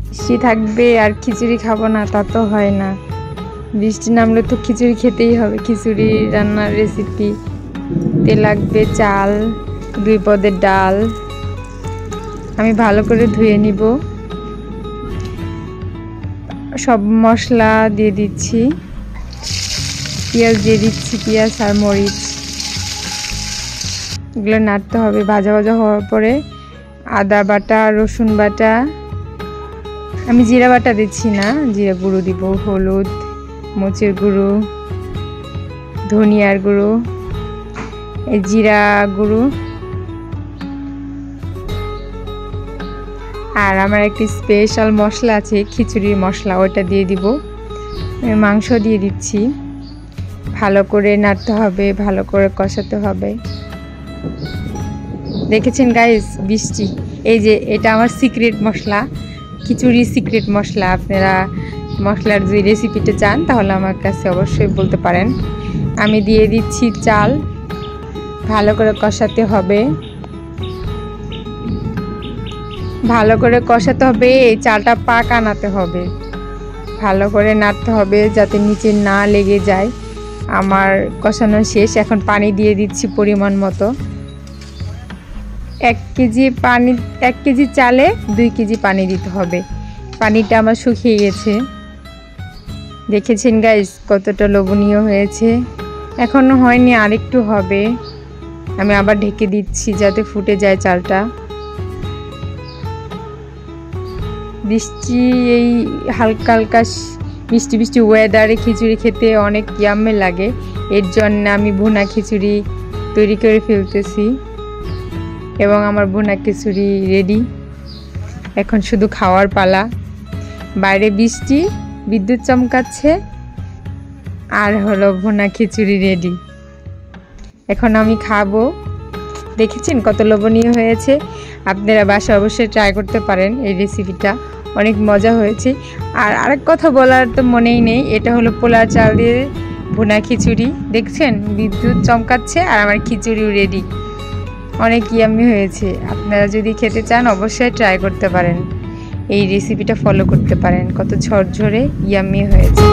বৃষ্টি থাকবে আর খিচুড়ি খাবো না তা তো হয় না। বৃষ্টি নামলে তো খিচুড়ি খেতেই হবে। খিচুড়ি রান্নার রেসিপি তে লাগবে চাল, 2 পদের ডাল। আমি ভালো করে ধুয়ে নিব। সব মশলা দিয়ে দিচ্ছি, পেঁয়াজ দিয়ে দিচ্ছি, পেঁয়াজ আর মরিচ এগুলো নাড়তে হবে। ভাজা ভাজা হওয়ার পরে আদা বাটা, রসুন বাটা, আমি জিরা বাটা দিচ্ছি না, জিরা গুঁড়ো দিব, হলুদ, মরিচের গুঁড়ো, ধনিয়ার গুঁড়ো, এই জিরা গুঁড়ো, আর আমার একটি স্পেশাল মশলা আছে খিচুড়ির মশলা, ওইটা দিয়ে দিব। মাংস দিয়ে দিচ্ছি। ভালো করে নাড়তে হবে, ভালো করে কষাতে হবে। দেখেছেন গাইস বৃষ্টি, এই যে এটা আমার সিক্রেট মশলা, খিচুড়ির সিক্রেট মশলা। আপনারা মশলার যদি রেসিপিটা চান তাহলে আমার কাছে অবশ্যই বলতে পারেন। আমি দিয়ে দিচ্ছি চাল, ভালো করে কষাতে হবে, ভালো করে কষাতে হবে। এই চালটা পাক আনাতে হবে, ভালো করে নাড়তে হবে যাতে নিচে না লেগে যায়। আমার কষানো শেষ, এখন পানি দিয়ে দিচ্ছি পরিমাণ মতো। 1 কেজি চালে 2 কেজি পানি দিতে হবে। পানিটা আমার শুকিয়ে গেছে। দেখেছেন গাইস কতটা লোভনীয় হয়েছে। এখনো হয়নি, আরেকটু হবে। আমি আবার ঢেকে দিচ্ছি যাতে ফুটে যায় চালটা। বৃষ্টি, এই হালকা হালকা মিষ্টি মিষ্টি ওয়েদারে খিচুড়ি খেতে অনেক ইয়াম্মে লাগে। এর জন্য আমি ভুনা খিচুড়ি তৈরি করে ফেলতেছি এবং আমার ভুনা খিচুড়ি রেডি। এখন শুধু খাওয়ার পালা। বাইরে বৃষ্টি, বিদ্যুৎ চমকাচ্ছে, আর হলো ভুনা খিচুড়ি রেডি। এখন আমি খাবো। দেখেছেন কত লোভনীয় হয়েছে। আপনারা বাসায় অবশ্যই ট্রাই করতে পারেন এই রেসিপিটা, অনেক মজা হয়েছে। আর আরেক কথা বলার তো মনেই নেই, এটা হলো পোলার চাল দিয়ে ভুনা খিচুড়ি। দেখছেন বিদ্যুৎ চমকাচ্ছে আর আমার খিচুড়িও রেডি। অনেক ইয়াম্মি হয়েছে। আপনারা যদি খেতে চান অবশ্যই ট্রাই করতে পারেন, এই রেসিপিটা ফলো করতে পারেন। কত ঝরঝরে ইয়াম্মি হয়েছে।